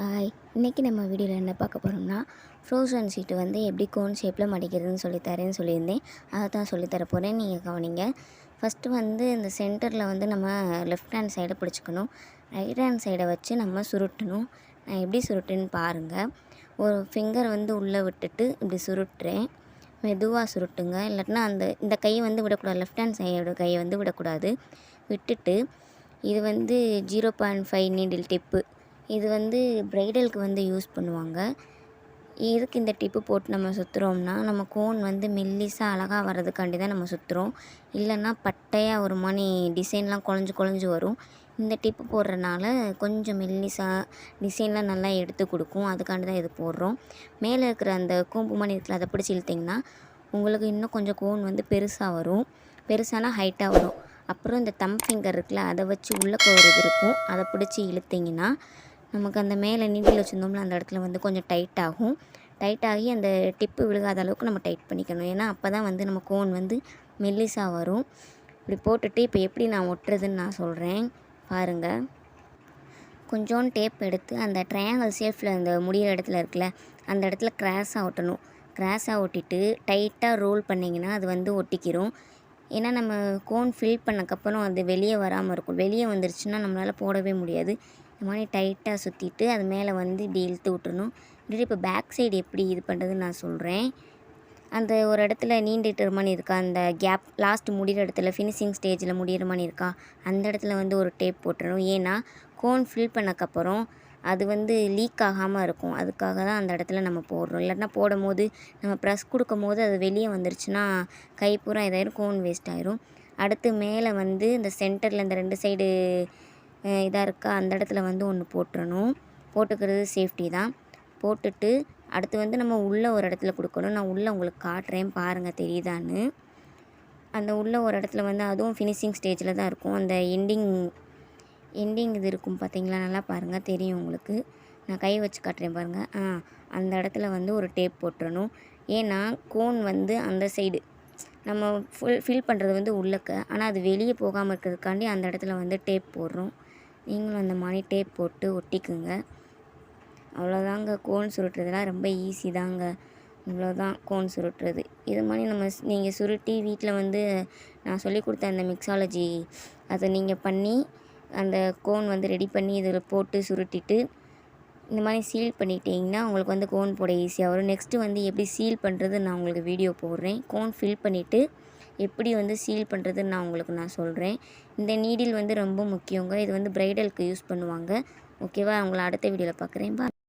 இன்றைக்கி நம்ம வீடியோவில் என்ன பார்க்க போகிறோம்னா, ஃப்ரோசன் ஷீட்டு வந்து எப்படி கோன் ஷேப்பில் மடிக்கிறதுன்னு சொல்லித்தரேன்னு சொல்லியிருந்தேன். அதை தான் சொல்லித்தர போகிறேன், நீங்கள் கவனிங்க. ஃபஸ்ட்டு வந்து இந்த சென்டரில் வந்து நம்ம லெஃப்ட் ஹேண்ட் சைடை பிடிச்சிக்கணும். ரைட் ஹேண்ட் சைடை வச்சு நம்ம சுருட்டணும். நான் எப்படி சுருட்டுன்னு பாருங்கள். ஒரு ஃபிங்கர் வந்து உள்ளே விட்டுட்டு இப்படி சுருட்டுறேன். மெதுவாக சுருட்டுங்க, இல்லாட்டினா இந்த கையை வந்து விடக்கூடாது. லெஃப்ட் ஹேண்ட் சைடோட கையை வந்து விடக்கூடாது. விட்டுட்டு இது வந்து 0.5 நீடில் டிப்பு. இது வந்து ப்ரைடலுக்கு வந்து யூஸ் பண்ணுவாங்க. இதுக்கு இந்த டிப்பு போட்டு நம்ம சுற்றுறோம்னா நம்ம கோன் வந்து மெல்லிசாக அழகாக வர்றதுக்காண்டி தான் நம்ம சுற்றுறோம். இல்லைன்னா பட்டையாக ஒரு மாதிரி டிசைன்லாம் குழஞ்சி வரும். இந்த டிப்பு போடுறனால கொஞ்சம் மெல்லிசாக டிசைன்லாம் நல்லா எடுத்து கொடுக்கும். அதுக்காண்டி தான் இது போடுறோம். மேலே இருக்கிற அந்த கூம்பு மணி இருக்குல்ல, அதை பிடிச்சி இழுத்திங்கன்னா உங்களுக்கு இன்னும் கொஞ்சம் கோன் வந்து பெருசாக வரும். பெருசானா ஹைட்டாக வரும். அப்புறம் இந்த தம் ஃபிங்கர் இருக்குல்ல, அதை வச்சு உள்ளே ஒரு இது இருக்கும், அதை பிடிச்சி இழுத்திங்கன்னா நமக்கு அந்த மேலே நீடில் வச்சுருந்தோம்ல அந்த இடத்துல வந்து கொஞ்சம் டைட் ஆகி அந்த டிப்பு விழுகாத அளவுக்கு நம்ம டைட் பண்ணிக்கணும். ஏன்னா அப்போ தான் வந்து நம்ம கோன் வந்து மெல்லிசாக வரும். இப்படி போட்டுட்டு இப்போ எப்படி நான் ஒட்டுறதுன்னு நான் சொல்கிறேன் பாருங்கள். கொஞ்சோண்டு டேப் எடுத்து அந்த ட்ரையாங்கிள் ஷேப்பில் அந்த முடிகிற இடத்துல இருக்குல்ல, அந்த இடத்துல கிராஸாக ஒட்டணும். கிராஸாக ஒட்டிட்டு டைட்டாக ரோல் பண்ணிங்கன்னா அது வந்து ஒட்டிக்கிறோம். ஏன்னா நம்ம கோன் ஃபில் பண்ணக்கப்புறம் அது வெளியே வராமல் இருக்கும். வெளியே வந்துருச்சுன்னா நம்மளால் போடவே முடியாது. இந்த மாதிரி டைட்டாக சுற்றிட்டு அது மேலே வந்து இப்படி இழுத்து விட்டுறணும். இப்போ பேக் சைடு எப்படி இது பண்ணுறதுன்னு நான் சொல்கிறேன். அந்த ஒரு இடத்துல நீண்டிட்டுற மாதிரி இருக்கா, அந்த கேப் லாஸ்ட் முடிகிற இடத்துல ஃபினிஷிங் ஸ்டேஜில் முடிகிற மாதிரி இருக்கா, அந்த இடத்துல வந்து ஒரு டேப் போட்டுறணும். ஏன்னா கோன் ஃபில் பண்ணக்கப்புறம் அது வந்து லீக் ஆகாமல் இருக்கும். அதுக்காக தான் அந்த இடத்துல நம்ம போடுறோம். இல்லாட்டினா போடும்போது நம்ம ப்ரெஸ் கொடுக்கும் போது அது வெளியே வந்துருச்சுன்னா கை பூரா இதாயிரும், கோன் வேஸ்ட் ஆயிரும். அடுத்து மேலே வந்து இந்த சென்டரில் இந்த 2 சைடு இதாக இருக்கா, அந்த இடத்துல வந்து ஒன்று போட்டுறணும். போட்டுக்கிறது சேஃப்டி தான். போட்டுட்டு அடுத்து வந்து நம்ம உள்ளே ஒரு இடத்துல கொடுக்கணும். நான் உள்ளே உங்களுக்கு காட்டுறேன் பாருங்கள், தெரியுதான்னு. அந்த உள்ளே ஒரு இடத்துல வந்து அதுவும் ஃபினிஷிங் ஸ்டேஜில் தான் இருக்கும். அந்த எண்டிங் இது இருக்கும் பார்த்தீங்களா, நல்லா பாருங்கள், தெரியும் உங்களுக்கு. நான் கை வச்சு காட்டுறேன் பாருங்கள். அந்த இடத்துல வந்து ஒரு டேப் போட்டுறணும். ஏன்னா கோன் வந்து அந்த சைடு நம்ம ஃபில் பண்ணுறது வந்து உள்ளக்க, ஆனால் அது வெளியே போகாமல் இருக்கிறதுக்காண்டி அந்த இடத்துல வந்து டேப் போடுறோம். நீங்களும் அந்த மாதிரி டேப் போட்டு ஒட்டிக்குங்க. அவ்வளோதாங்க. கோன் சுருட்டுறதுலாம் ரொம்ப ஈஸி தாங்க. இவ்வளோதான் கோன் சுருட்டுறது. இது மாதிரி நீங்கள் சுருட்டி வீட்டில் வந்து நான் சொல்லி கொடுத்த அந்த மிக்ஸாலஜி அதை நீங்கள் பண்ணி அந்த கோன் வந்து ரெடி பண்ணி இதில் போட்டு சுருட்டிட்டு இந்த மாதிரி சீல் பண்ணிட்டீங்கன்னா உங்களுக்கு வந்து கோன் போட ஈஸியாக வரும். நெக்ஸ்ட்டு வந்து எப்படி சீல் பண்ணுறது நான் உங்களுக்கு வீடியோ போடுறேன். கோன் ஃபில் பண்ணிவிட்டு எப்படி வந்து சீல் பண்ணுறதுன்னு நான் சொல்கிறேன். இந்த நீடில் வந்து ரொம்ப முக்கியங்க. இது வந்து ப்ரைடலுக்கு யூஸ் பண்ணுவாங்க. ஓகேவா? உங்களை அடுத்த வீடியோவில் பார்க்குறேன்.